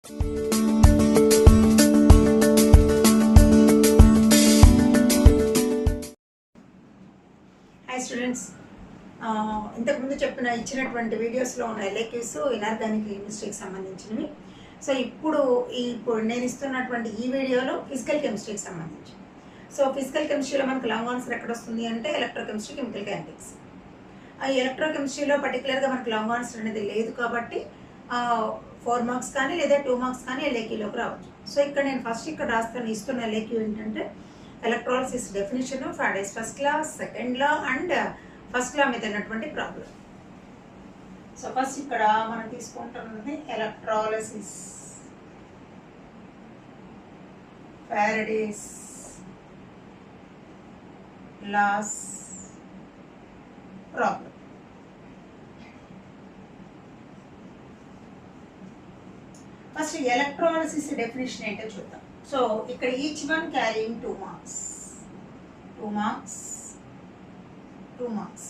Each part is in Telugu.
హాయ్ స్టూడెంట్స్, ఇంతకుముందు ఇచ్చినటువంటి వీడియోస్లో ఉన్న ఎల్ఏక్యూస్ ఇనార్గానిక్ కెమిస్ట్రీకి సంబంధించినవి. సో ఇప్పుడు నేను ఇస్తున్నటువంటి ఈ వీడియోలో ఫిజికల్ కెమిస్ట్రీకి సంబంధించి. సో ఫిజికల్ కెమిస్ట్రీలో మనకు లాంగ్ ఆన్సర్ ఎక్కడ వస్తుంది అంటే ఎలక్ట్రోకెమిస్ట్రీ, కెమికల్ కైనెటిక్స్. ఈ ఎలక్ట్రోకెమిస్ట్రీలో పర్టికులర్గా మనకు లాంగ్ ఆన్సర్ అనేది లేదు కాబట్టి 4 మార్క్స్ కానీ లేదా 2 మార్క్స్ కానీ ఎల్ఏక్యూలోకి రావచ్చు. సో ఇక్కడ నేను ఫస్ట్ ఇస్తున్న ఎల్ఏక్యూ ఏంటంటే electrolysis definition, Faraday's first law, second law and first law మీద ఉన్నటువంటి ప్రాబ్లం. సో ఫస్ట్ ఇక్కడ మనం తీసుకుంటున్నది electrolysis, Faraday's laws problem. First electrolysis definition ఏంటో చూద్దాం. సో ఇక్కడ ఈచ్ వన్ క్యారింగ్ 2 మార్క్స్.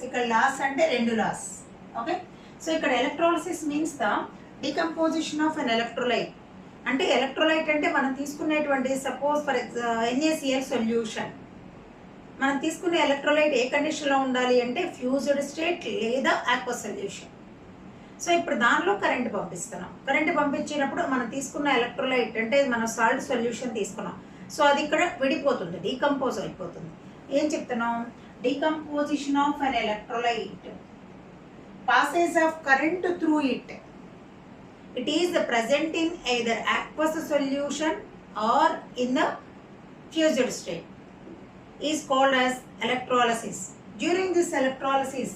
ఇక్కడ లాస్ అంటే 2 లాస్. ఓకే, సో ఇక్కడ electrolysis means the decomposition of an electrolyte. అంటే ఎలక్ట్రోలైట్ అంటే మనం తీసుకునేటువంటి సపోజ్ ఫర్ NaCl సొల్యూషన్. మనం తీసుకునే ఎలక్ట్రోలైట్ ఏ కండిషన్లో ఉండాలి అంటే ఫ్యూజ్డ్ స్టేట్ లేదా ఆక్వస్ సొల్యూషన్. సో ఇప్పుడు దానిలో కరెంట్ పంపిస్తున్నాం. కరెంట్ పంపించినప్పుడు మనం తీసుకున్న ఎలక్ట్రోలైట్ అంటే మనం సాల్ట్ సొల్యూషన్ తీసుకున్నాం. సో అది ఇక్కడ విడిపోతుంది, డీకంపోజ్ అయిపోతుంది. ఏం చెప్తున్నాం? Decomposition of an electrolyte, passage of current through it. It is present in either aqueous solution or in the fused state is called as electrolysis. During this electrolysis,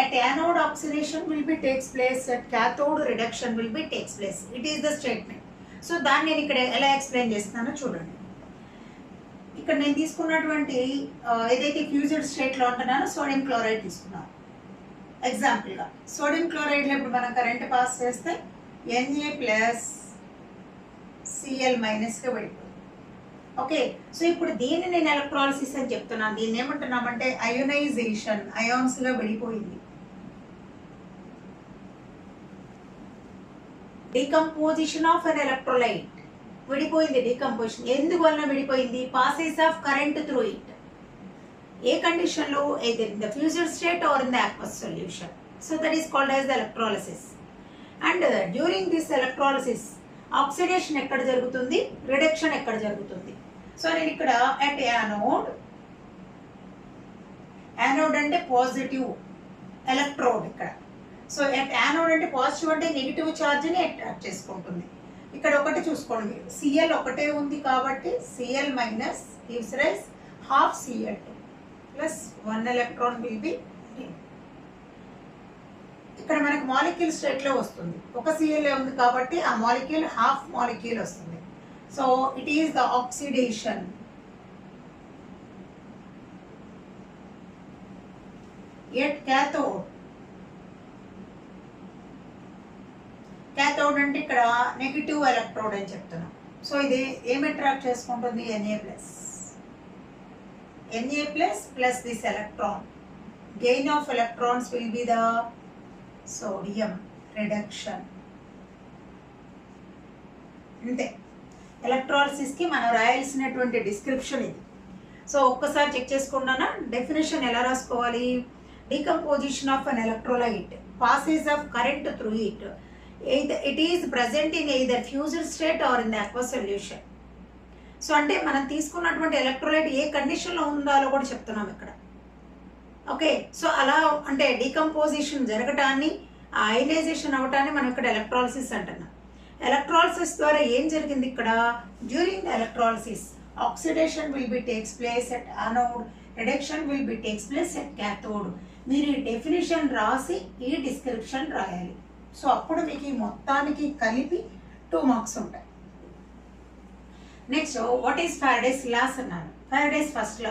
at anode oxidation will be takes place, at cathode reduction will be takes place. It is the statement. So దాన్ని నేను ఇక్కడ ఎలా ఎక్స్ప్లెయిన్ చేస్తున్నానో చూడండి. ఇక్కడ నేను తీసుకున్నటువంటి ఏదైతే ఫ్యూజ్డ్ స్టేట్లో ఉంటున్నానో సోడియం క్లోరైడ్ తీసుకున్నాను ఎగ్జాంపుల్గా. సోడియం క్లోరైడ్లో ఇప్పుడు మనం కరెంట్ పాస్ చేస్తే Na+Cl- గా పడిపోతుంది. ఓకే, సో ఇప్పుడు దీన్ని నేను ఎలక్ట్రాలిసిస్ అని చెప్తున్నాను. దీన్ని ఏమంటున్నామంటే అయోనైజేషన్, అయాన్స్గా విడిపోయింది. డికంపోజిషన్ ఆఫ్ అన్ ఎలక్ట్రోలైట్, విడిపోయింది డికంపోజిషన్. ఎందువలన విడిపోయింది? Passage of current through it. ఏ కండిషన్లో? either in the fused state or in the aqueous solution. So that is called as the electrolysis. And during this electrolysis, oxidation ఎక్కడ జరుగుతుంది, రిడక్షన్ ఎక్కడ జరుగుతుంది? సో నేను ఇక్కడ అట్ యానోడ్ అంటే పాజిటివ్ ఎలక్ట్రోడ్ ఇక్కడ. సో అట్ యానోడ్ అంటే పాజిటివ్ అంటే నెగిటివ్ ఛార్జ్ని అట్రాక్ట్ చేసుకుంటుంది. ఇక్కడ ఒకటి చూసుకోండి మీరు, Cl ఒకటే ఉంది కాబట్టి Cl- gives rise half Cl2 plus 1 electron will be in. ఇక్కడ మనకు మాలిక్యూల్ స్టేట్లో వస్తుంది. ఒక Cl ఉంది కాబట్టి ఆ మాలిక్యూల్ హాఫ్ మాలిక్యూల్ వస్తుంది. So it is the oxidation. At cathode అంటే ఇక్కడ నెగిటివ్ ఎలక్ట్రోడ్ అని చెప్తున్నాం. సో ఇది ఏం అట్రాక్ట్ చేసుకుంటుంది? Na plus this electron. Gain of electrons will be the sodium reduction. అంతే, ఎలక్ట్రాలిసిస్కి మనం రాయాల్సినటువంటి డిస్క్రిప్షన్ ఇది. సో ఒక్కసారి చెక్ చేసుకున్నానా? డెఫినేషన్ ఎలా రాసుకోవాలి? Decomposition of an electrolyte, passage of current through it. It is present in either fused state or in the aqueous solution. So అంటే మనం తీసుకున్నటువంటి ఎలక్ట్రోలైట్ ఏ కండిషన్లో ఉండాలో కూడా చెప్తున్నాం ఇక్కడ. ఓకే, సో అలా అంటే డీకంపోజిషన్ జరగటాన్ని, అయనైజేషన్ అవటాన్ని మనం ఇక్కడ ఎలక్ట్రాలిసిస్ అంటున్నాం. ఎలక్ట్రాలిసిస్ ద్వారా ఏం జరిగింది ఇక్కడ? During the electrolysis oxidation will be takes place at anode, reduction will be takes place at cathode. మీరు ఈ డెఫినేషన్ రాసి ఈ డిస్క్రిప్షన్ రాయాలి. సో అప్పుడు మీకు ఈ మొత్తానికి కలిపి 2 మార్క్స్ ఉంటాయి. Next what is Faraday's laws అన్నాను. Faraday's first law.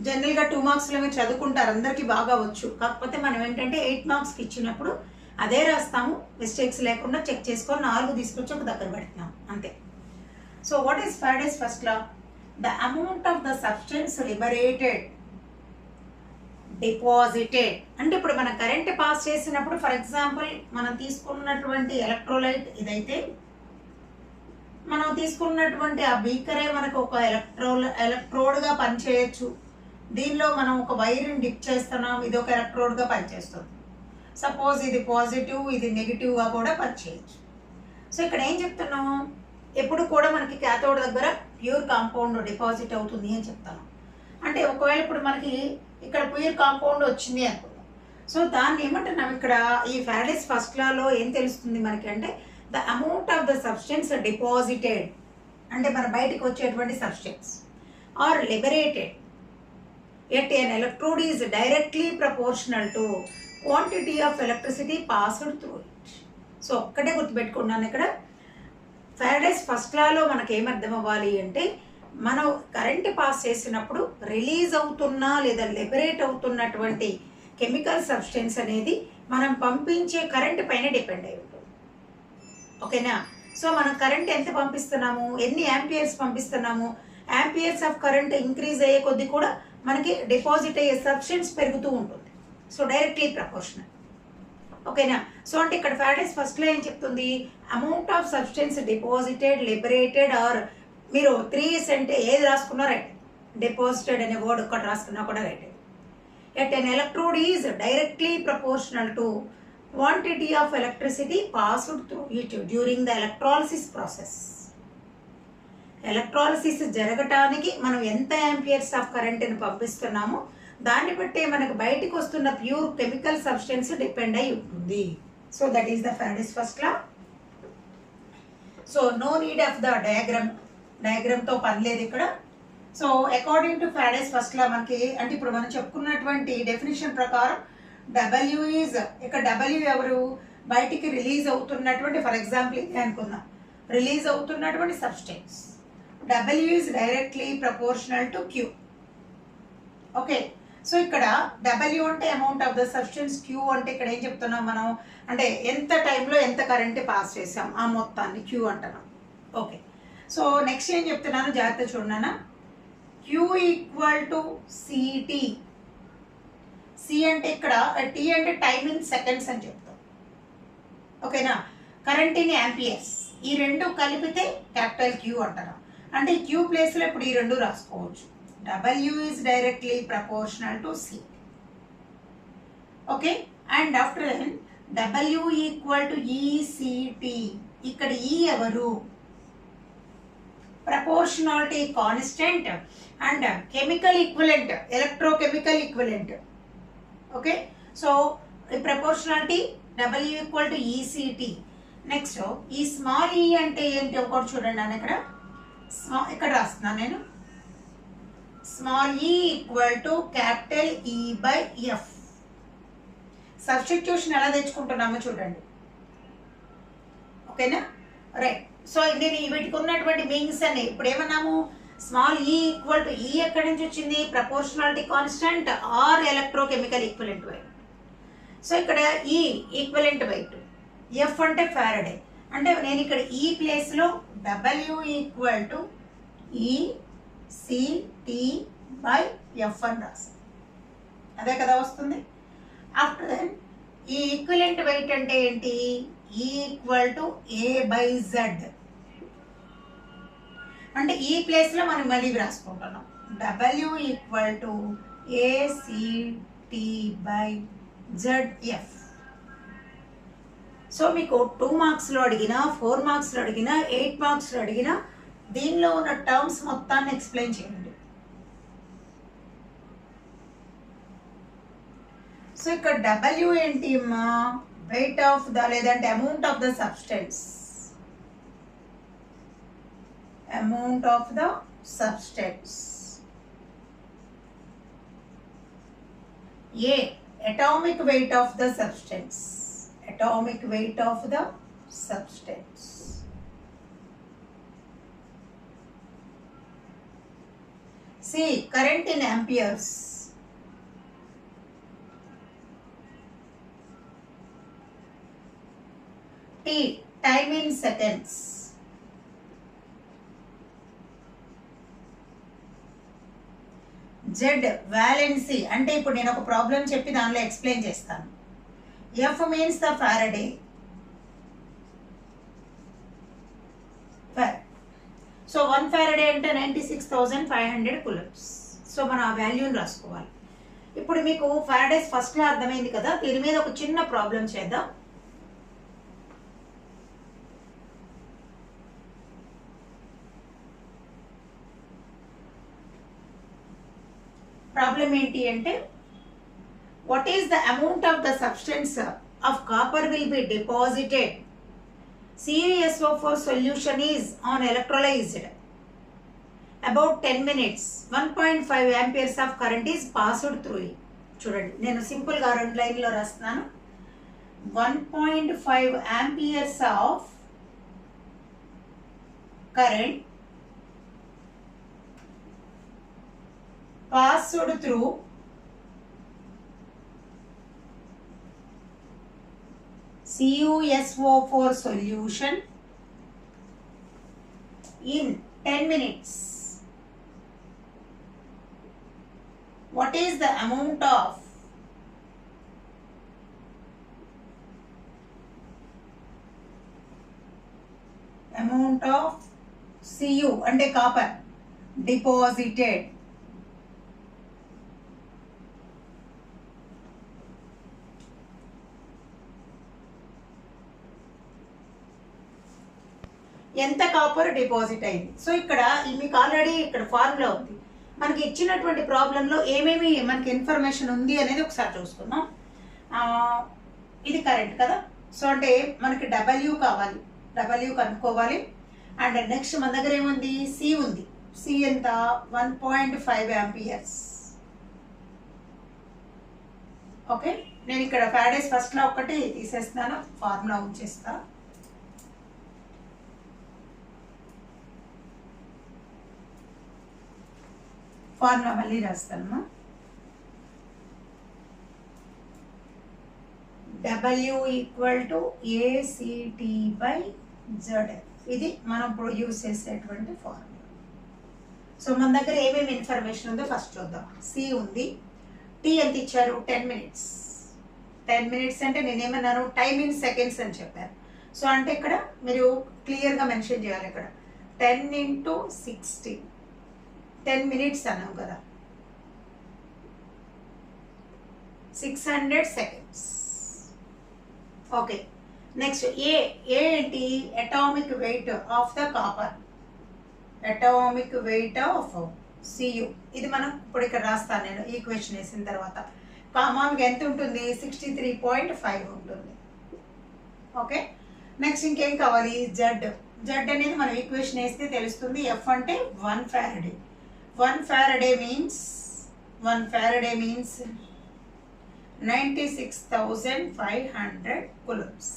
జనరల్గా 2 మార్క్స్లో మీరు చదువుకుంటారు, అందరికీ బాగా వచ్చు. కాకపోతే మనం ఏంటంటే 8 మార్క్స్కి ఇచ్చినప్పుడు అదే రాస్తాము, మిస్టేక్స్ లేకుండా చెక్ చేసుకొని 4 తీసుకొచ్చి ఒక దగ్గర పెడుతున్నాం అంతే. So what is Faraday's first law? The amount of the substance liberated deposited. అంటే ఇప్పుడు మనం కరెంట్ పాస్ చేసినప్పుడు ఫర్ ఎగ్జాంపుల్ మనం తీసుకున్నటువంటి ఎలక్ట్రోలైట్ ఇదైతే మనం తీసుకున్నటువంటి ఆ బీకరే మనకు ఒక ఎలక్ట్రోడ్గా పనిచేయచ్చు. దీనిలో మనం ఒక వైర్ని డిప్ చేస్తున్నాం, ఇది ఒక ఎలక్ట్రోడ్గా పనిచేస్తుంది. సపోజ్ ఇది పాజిటివ్, ఇది నెగిటివ్గా కూడా పనిచేయచ్చు. సో ఇక్కడ ఏం చెప్తున్నాం, ఎప్పుడు కూడా మనకి క్యాథోడ్ దగ్గర ప్యూర్ కాంపౌండ్ డిపాజిట్ అవుతుంది అని చెప్తాను. అంటే ఒకవేళ ఇప్పుడు మనకి ఇక్కడ ప్యూర్ కాంపౌండ్ వచ్చింది అనుకుందాం. సో దాన్ని ఏమంటున్నాం ఇక్కడ ఈ ఫారడేస్ ఫస్ట్ లాలో ఏం తెలుస్తుంది మనకి అంటే the amount of the substance deposited అంటే మన బయటకు వచ్చేటువంటి substance or liberated at an electrode is directly proportional to quantity of electricity passed through it. So ఒక్కటే గుర్తుపెట్టుకున్నాను ఇక్కడ ఫారడేస్ ఫస్ట్ లాలో మనకి ఏమర్థం అవ్వాలి అంటే మనం కరెంట్ పాస్ చేసినప్పుడు రిలీజ్ అవుతున్నా లేదా లిబరేట్ అవుతున్నటువంటి కెమికల్ సబ్స్టెన్స్ అనేది మనం పంపించే కరెంట్ పైన డిపెండ్ అయి ఉంటుంది. ఓకేనా? సో మనం కరెంట్ ఎంత పంపిస్తున్నాము, ఎన్ని యాంపియర్స్ పంపిస్తున్నాము, యాంపియర్స్ ఆఫ్ కరెంట్ ఇంక్రీజ్ అయ్యే కొద్దీ కూడా మనకి డిపాజిట్ అయ్యే సబ్స్టెన్స్ పెరుగుతూ ఉంటుంది. So directly proportional. ఓకేనా? సో అంటే ఇక్కడ ఫారడేస్ ఫస్ట్లో ఏం చెప్తుంది, amount of substance deposited, liberated or మీరు 3's అంటే ఏది రాసుకున్నా రైట్, డిపాజిటెడ్ అనే వర్డ్ ఒక్కటి రాసుకున్నా కూడా right. At an electrode is directly proportional to quantity of electricity passed through it during the electrolysis process. Electrolysis జరగటానికి మనం ఎంత యాంపియర్స్ ఆఫ్ కరెంట్ని పంపిస్తున్నామో దాన్ని బట్టి మనకు బయటకు వస్తున్న ప్యూర్ కెమికల్ సబ్స్టెన్స్ డిపెండ్ అయి ఉంటుంది. So that is the Faraday's first law. So no need of the డయాగ్రామ్తో పని లేదు ఇక్కడ. So according to Faraday's first law మనకి అంటే ఇప్పుడు మనం చెప్పుకున్నటువంటి డెఫినేషన్ ప్రకారం W ఈజ్ ఇక్కడ W ఎవరు, బయటికి రిలీజ్ అవుతున్నటువంటి ఫర్ ఎగ్జాంపుల్ ఇది అనుకుందాం, రిలీజ్ అవుతున్నటువంటి substance. W is directly proportional to Q. Okay, so ఇక్కడ W అంటే amount of the substance, Q అంటే ఇక్కడ ఏం చెప్తున్నాం మనం అంటే ఎంత టైంలో ఎంత కరెంట్ పాస్ చేసాం ఆ మొత్తాన్ని Q అంటున్నాం. ఓకే, సో నెక్స్ట్ ఏం చెప్తున్నాను జాగ్రత్త చూడనా, Q equal to CT. C అంటే ఇక్కడ టీ అంటే టైమ్ ఇన్ సెకండ్స్ అని చెప్తాం. ఓకేనా? కరెంట్ ఇన్ యాంపియర్స్, ఈ రెండు కలిపితే క్యాపిటల్ Q అంటారు. అంటే Q ప్లేస్లో ఇప్పుడు ఈ రెండు రాసుకోవచ్చు. W is directly proportional to C. Okay, and after then W equal to ECT. ఇక్కడ E ఎవరు, proportionality constant and chemical equivalent, electrochemical equivalent. Okay, so ఈ proportionality W equal to ECT. Next ఈ స్మాల్ e అంటే ఏంటి ఒకటి చూడండి అని ఇక్కడ రాస్తున్నాను నేను. Small e equal to capital E by F. Substitution ఎలా తెచ్చుకుంటున్నామో చూడండి. ఓకేనా? రైట్. సో నేను వీటికి ఉన్నటువంటి మీనింగ్స్ అన్ని ఇప్పుడు ఏమన్నాము, small e equal to E ఎక్కడి నుంచి వచ్చింది, proportionality constant or electrochemical equivalent weight. So ఇక్కడ E ఈక్వలెంట్ వైట్, F అంటే ఫారడే. అంటే నేను ఇక్కడ ఈ ప్లేస్లో W equal to ECT by F అని రాస్తాను. అదే కదా వస్తుంది. ఆఫ్టర్ దెన్ ఈ ఈక్వలెంట్ వైట్ అంటే ఏంటి, E equal to A by Z. అంటే ఈ ప్లేస్లో మనం మళ్ళీ రాసుకుంటున్నాం W equal to ACT by ZF. So మీకు 2 మార్క్స్లో అడిగినా 4 మార్క్స్లో అడిగినా 8 మార్క్స్లో అడిగినా దీనిలో ఉన్న టర్మ్స్ మొత్తాన్ని ఎక్స్ప్లెయిన్ చేయండి. సో ఇక్కడ W ఏంటి అమ్మా, వెయిట్ ఆఫ్ ద లేదంటే amount of the substance, amount of the substance. A, atomic weight of the substance, atomic weight of the substance. C, current in amperes. T, time in seconds. Z valency అంటే ఇప్పుడు నేను ఒక ప్రాబ్లం చెప్పి దానిలో ఎక్స్ప్లెయిన్ చేస్తాను. F means the Faraday. So 1 Faraday అంటే 96,500 కులమ్స్. సో మనం ఆ వాల్యూని రాసుకోవాలి. ఇప్పుడు మీకు ఫారడేస్ ఫస్ట్ లా అర్థమైంది కదా, దీని మీద ఒక చిన్న ప్రాబ్లం చేద్దాం. ప్రాబ్లం ఏంటి అంటే, what is the amount of the substance of copper will be deposited CuSO4 solution is on electrolyzed about 10 minutes. 1.5 amperes of current is passed through it. చూడండి, నేను సింపుల్ గా 2 లైన్లో రాస్తున్నాను. 1.5 amperes of current passed through CuSO4 solution in 10 minutes. What is the amount of Cu అంటే కాపర్ డిపాజిటెడ్? ఎంత కాపర్ డిపాజిట్ అయింది. సో ఇక్కడ మీకు ఆల్రెడీ ఇక్కడ ఫార్ములా ఉంది. మనకి ఇచ్చినటువంటి ప్రాబ్లంలో ఏమేమి మనకి ఇన్ఫర్మేషన్ ఉంది అనేది ఒకసారి చూసుకుందాం. ఇది కరెంట్ కదా, సో అంటే మనకి డబ్ల్యూ కావాలి, డబ్ల్యూ కనుక్కోవాలి. అండ్ నెక్స్ట్ మన దగ్గర ఏముంది, సి ఉంది. సి ఎంత, 1.5 amperes. ఓకే, నేను ఇక్కడ ఫారడేస్ ఫస్ట్ లా ఒకటి తీసేస్తున్నాను, ఫార్ములా ఉంచేస్తా. ఫార్ములా మళ్ళీ రాస్తాను. W = ACT/ZF. ఇది మనం ఇప్పుడు యూజ్ చేసేటువంటి ఫార్ములా. సో మన దగ్గర ఏమేమి ఇన్ఫర్మేషన్ ఉందో ఫస్ట్ చూద్దాం. సి ఉంది, టీ ఎంత ఇచ్చారు, 10 minutes. 10 minutes అంటే నేనేమన్నాను, టైమ్ ఇన్ సెకండ్స్ అని చెప్పాను. సో అంటే ఇక్కడ మీరు క్లియర్గా మెన్షన్ చేయాలి. ఇక్కడ 10 × 60, 10 minutes అన్నాం కదా, 600 seconds. ఓకే, నెక్స్ట్ ఏ ఏంటి, atomic weight of the copper, atomic weight of Cu. ఇది మనం ఇప్పుడు ఇక్కడ రాస్తాను నేను ఈక్వేషన్ వేసిన తర్వాత. కామాకి ఎంత ఉంటుంది, 63.5 ఉంటుంది. ఓకే, నెక్స్ట్ ఇంకేం కావాలి, జెడ్. జెడ్ అనేది మనం ఈక్వేషన్ వేస్తే తెలుస్తుంది. ఎఫ్ అంటే 1 Faraday. 1 Faraday means 96,500 coulombs.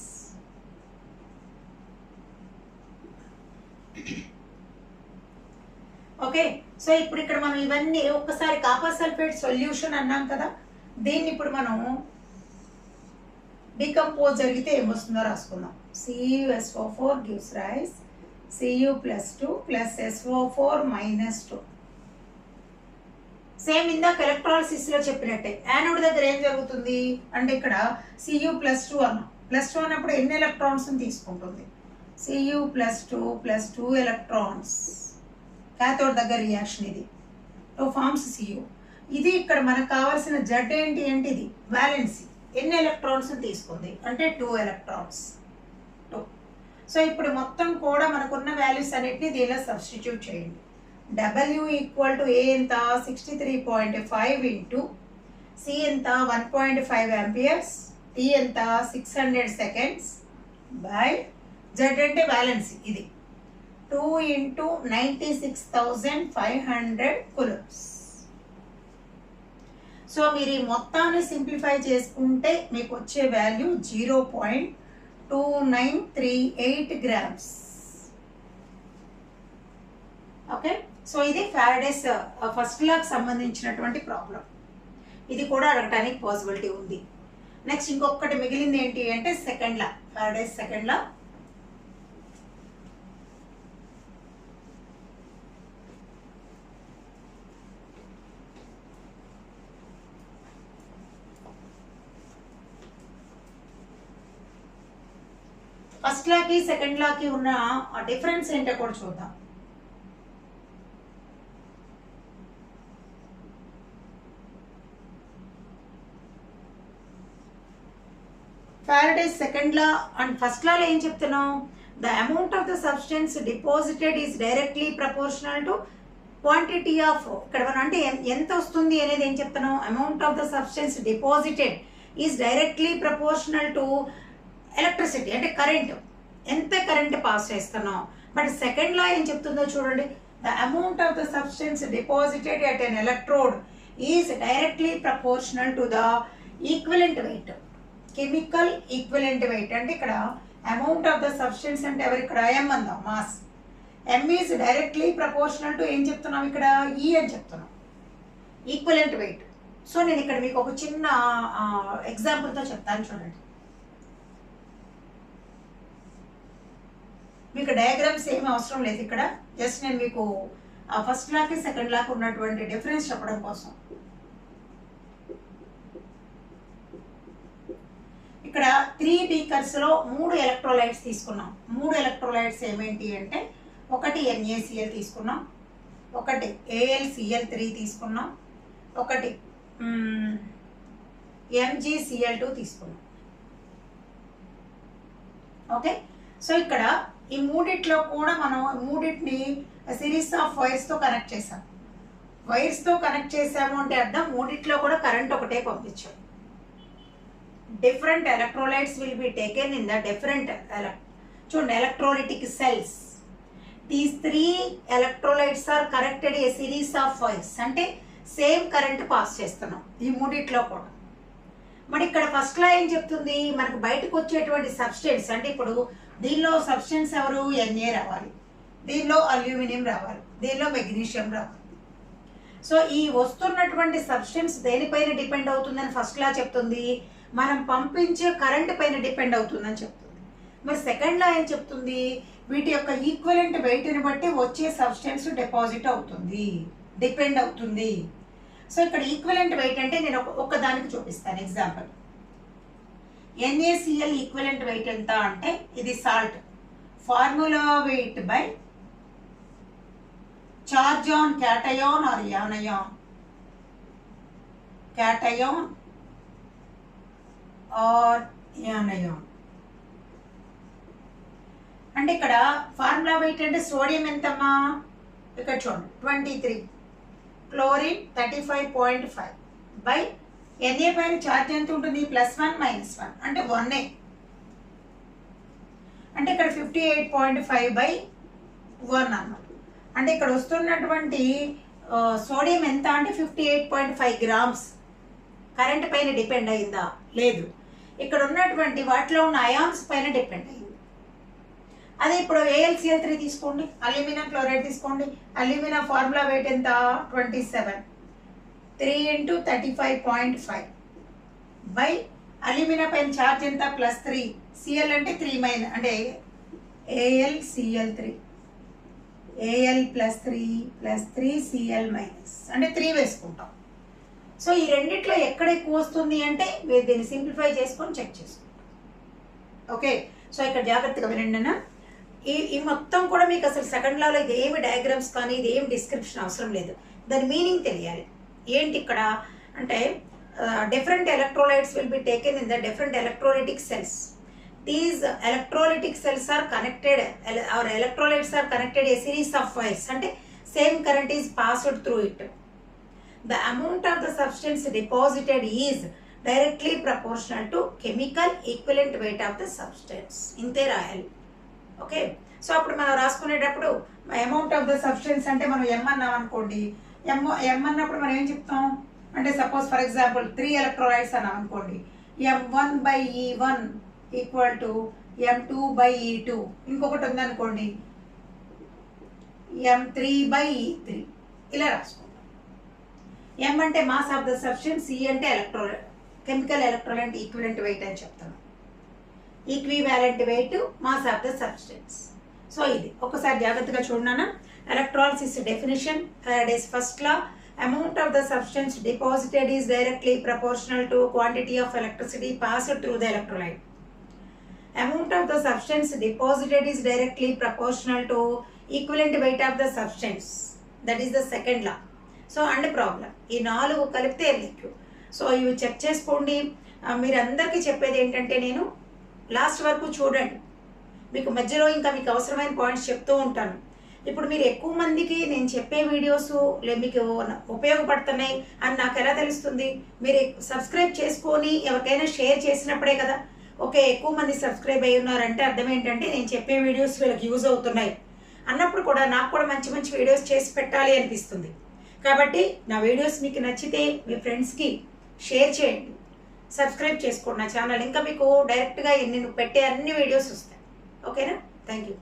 Okay, so ఇప్పుడు ఇక్కడ మనం ఇవన్నీ ఒక్కసారి కాపర్ సల్ఫేట్ సొల్యూషన్ అన్నాం కదా, దీన్ని ఇప్పుడు మనం డికంపోజ్ జరిగితే ఏమొస్తుందో రాసుకుందాం. CuSO4 gives rise Cu + 2 + SO4 - 2. Same ఇందాక ఎలక్ట్రాలిసిస్ లో చెప్పినట్టే యానోడ్ దగ్గర ఏం జరుగుతుంది అంటే, ఇక్కడ Cu + 2 అన్నాం. +2 అన్నప్పుడు ఎన్ని ఎలక్ట్రాన్స్ తీసుకుంటుంది, Cu + 2 + 2 electrons. క్యాథోడ్ దగ్గర రియాక్షన్ ఇది, 2 forms Cu. ఇది ఇక్కడ మనకు కావాల్సిన జెడ్ ఏంటి అంటే, ఇది వ్యాలెన్సీ. ఎన్ని ఎలక్ట్రాన్స్ తీసుకుంది అంటే 2 electrons. 2. సో ఇప్పుడు మొత్తం కూడా మనకున్న వాల్యూస్ అన్నిటిని దీనిలో సబ్స్టిట్యూట్ చేయండి. W = A ఎంత, 63.5 × C ఎంత, 1.5 amperes, T ఎంత, 600 seconds బై Z అంటే బ్యాలెన్స్ ఇది 2 × 96,500 coulombs. సో మీరు ఈ మొత్తాన్ని సింప్లిఫై చేసుకుంటే మీకు వచ్చే వాల్యూ 0.2938 grams. ఓకే, సో ఇది ఫారడేస్ ఫస్ట్ లాకి సంబంధించినటువంటి ప్రాబ్లం. ఇది కూడా అడగటానికి పాసిబిలిటీ ఉంది. నెక్స్ట్ ఇంకొకటి మిగిలింది ఏంటి అంటే second law, Faraday's second law. First లాకి సెకండ్ లాకి ఉన్న ఆ డిఫరెన్స్ ఏంటో కూడా చూద్దాం. Faraday's second law and first law లో ఏం చెప్తున్నాం, the amount of the substance deposited is directly proportional to quantity of, ఇక్కడ మనం అంటే ఎంత వస్తుంది అనేది ఏం చెప్తున్నాం, amount of the substance deposited is directly proportional to electricity అంటే కరెంట్, ఎంత కరెంట్ పాస్ చేస్తున్నాం. బట్ సెకండ్ లా ఏం చెప్తుందో చూడండి, the amount of the substance deposited at an electrode is directly proportional to the equivalent weight, chemical equivalent weight. అంటే ఇక్కడ అమౌంట్ ఆఫ్ ద సబ్స్టెన్స్ అంటే ఎవరు ఇక్కడ ఎం అందాం, mass. M is directly proportional to ఏం చెప్తున్నాం ఇక్కడ, ఈ అని చెప్తున్నాం, ఈక్వివలెంట్ వెయిట్. సో నేను ఇక్కడ మీకు ఒక చిన్న ఎగ్జాంపుల్తో చెప్తాను చూడండి. మీకు డయాగ్రామ్స్ ఏమీ అవసరం లేదు ఇక్కడ, జస్ట్ నేను మీకు ఫస్ట్ లాకి సెకండ్ లాకి ఉన్నటువంటి డిఫరెన్స్ చెప్పడం కోసం. ఇక్కడ 3 బీకర్స్లో 3 ఎలక్ట్రోలైట్స్ తీసుకున్నాం. 3 ఎలక్ట్రోలైట్స్ ఏమేంటి అంటే, ఒకటి NaCl తీసుకున్నాం, ఒకటి AlCl3 తీసుకున్నాం, ఒకటి MgCl2 తీసుకున్నాం. ఓకే, సో ఇక్కడ ఈ మూడిట్లో కూడా మనం మూడింటిని సిరీస్ ఆఫ్ వైర్స్తో కనెక్ట్ చేసాం. వైర్స్తో కనెక్ట్ చేసాము అంటే అర్థం మూడిట్లో కూడా కరెంట్ ఒకటే పంపించాం. Different electrolytes will be taken in the different electrolytic cells. These 3 electrolytes are connected a series of wires. అంటే సేమ్ కరెంట్ పాస్ చేస్తున్నాం ఈ మూడిట్లో కూడా. మరి ఇక్కడ ఫస్ట్ లా ఏం చెప్తుంది, మనకు బయటకు వచ్చేటువంటి సబ్స్టెన్స్ అంటే ఇప్పుడు దీనిలో సబ్స్టెన్స్ ఎవరు, Na రావాలి, దీనిలో అల్యూమినియం రావాలి, దీనిలో మెగ్నీషియం రావాలి. సో ఈ వస్తున్నటువంటి సబ్స్టెన్స్ దేనిపైన డిపెండ్ అవుతుందని ఫస్ట్ లా చెప్తుంది, మనం పంపించే కరెంట్ పైన డిపెండ్ అవుతుందని చెప్తుంది. మరి సెకండ్ లా ఏం చెప్తుంది, వీటి యొక్క ఈక్వలెంట్ వెయిట్ని బట్టి వచ్చే సబ్స్టెన్స్ డిపాజిట్ అవుతుంది, డిపెండ్ అవుతుంది. సో ఇక్కడ ఈక్వలెంట్ వెయిట్ అంటే నేను ఒక దానికి చూపిస్తాను ఎగ్జాంపుల్. NaCl ఈక్వలెంట్ వెయిట్ ఎంత అంటే, ఇది salt, formula weight by charge on cation or anion, cation or anion. అంటే ఇక్కడ ఫార్ములా వెయిట్ అంటే సోడియం ఎంతమ్మా, ఇక్కడ చూడండి 23, క్లోరిన్ 35.5 బై Na పైన ఛార్జ్ ఎంత ఉంటుంది, +1 -1 అంటే 1A, అంటే ఇక్కడ 58.5 బై 1 అన్నమాట. అంటే ఇక్కడ వస్తున్నటువంటి సోడియం ఎంత అంటే 58.5 గ్రామ్స్. కరెంట్ పైన డిపెండ్ అయిందా, లేదు. ఇక్కడ ఉన్నటువంటి వాటిలో ఉన్న అయాన్స్ పైన డిపెండ్ అయింది. అదే ఇప్పుడు AlCl3 తీసుకోండి, అల్యూమినియం క్లోరైడ్ తీసుకోండి, అల్యూమినియం ఫార్ములా వెయిట్ ఎంత 27, 3 × 35.5 బై అల్యూమినియం పైన ఛార్జ్ ఎంత +3, Cl అంటే 3 అంటే AlCl3, Al +3 +3 Cl మైనస్ అంటే 3 వేసుకుంటాం. సో ఈ రెండిట్లో ఎక్కడ ఎక్కువ వస్తుంది అంటే మీరు దీన్ని సింప్లిఫై చేసుకొని చెక్ చేసుకుంటాం. ఓకే, సో ఇక్కడ జాగ్రత్తగా వినండి అన్న. ఈ మొత్తం కూడా మీకు అసలు సెకండ్ లాలో ఇది ఏమి డయాగ్రామ్స్ కానీ ఇది ఏమి డిస్క్రిప్షన్ అవసరం లేదు, దాని మీనింగ్ తెలియాలి. ఏంటి ఇక్కడ అంటే, different electrolytes will be taken in the different electrolytic cells. These electrolytic cells are connected, or electrolytes are connected a series of wires, అంటే same current is passed through it. The amount of the substance deposited is directly proportional to chemical equivalent weight of the substance. ఇంతే రాయాలి. ఓకే, సో అప్పుడు మనం రాసుకునేటప్పుడు అమౌంట్ ఆఫ్ ద సబ్స్టెన్స్ అంటే మనం M అన్నాం అనుకోండి, M అన్నప్పుడు మనం ఏం చెప్తాం అంటే, సపోజ్ ఫర్ ఎగ్జాంపుల్ 3 ఎలక్ట్రోలైట్స్ అన్నాం అనుకోండి, M1/E1 ఈక్వల్ టు M2/E2. ఇంకొకటి ఉందనుకోండి M3/E3, ఇలా రాసుకోండి. M అంటే mass of the substance, C అంటే కెమికల్ ఎలక్ట్రోలైట్ ఈక్వివలెంట్ వెయిట్ అని చెప్తాను. Equivalent weight, mass of the substance. So ఇది ఒకసారి జాగ్రత్తగా చూడనా. Electrolysis definition, Faraday's first law, amount of the substance deposited is directly proportional to quantity of electricity passed through the electrolyte. amount of the substance deposited is directly proportional to equivalent weight of the substance. That is the second law. So and problem ఈ 4 కలిపితే ఎల్లిక్యూ. సో ఇవి చెక్ చేసుకోండి. మీరందరికీ చెప్పేది ఏంటంటే, నేను లాస్ట్ వరకు చూడండి, మీకు మధ్యలో ఇంకా మీకు అవసరమైన పాయింట్స్ చెప్తూ ఉంటాను. ఇప్పుడు మీరు ఎక్కువ మందికి నేను చెప్పే వీడియోస్ మీకు ఉపయోగపడుతున్నాయి అని నాకు ఎలా తెలుస్తుంది? మీరు సబ్స్క్రైబ్ చేసుకొని ఎవరికైనా షేర్ చేసినప్పుడే కదా. ఓకే, ఎక్కువ మంది సబ్స్క్రైబ్ అయ్యి ఉన్నారంటే అర్థం ఏంటంటే నేను చెప్పే వీడియోస్ వీళ్ళకి యూజ్ అవుతున్నాయి అన్నప్పుడు కూడా నాకు కూడా మంచి మంచి వీడియోస్ చేసి పెట్టాలి అనిపిస్తుంది. కాబట్టి నా వీడియోస్ మీకు నచ్చితే మీ ఫ్రెండ్స్కి షేర్ చేయండి, సబ్స్క్రైబ్ చేసుకోండి నా ఛానల్. ఇంకా మీకు డైరెక్ట్గా నేను పెట్టే అన్ని వీడియోస్ వస్తాయి. ఓకేనా? Thank you.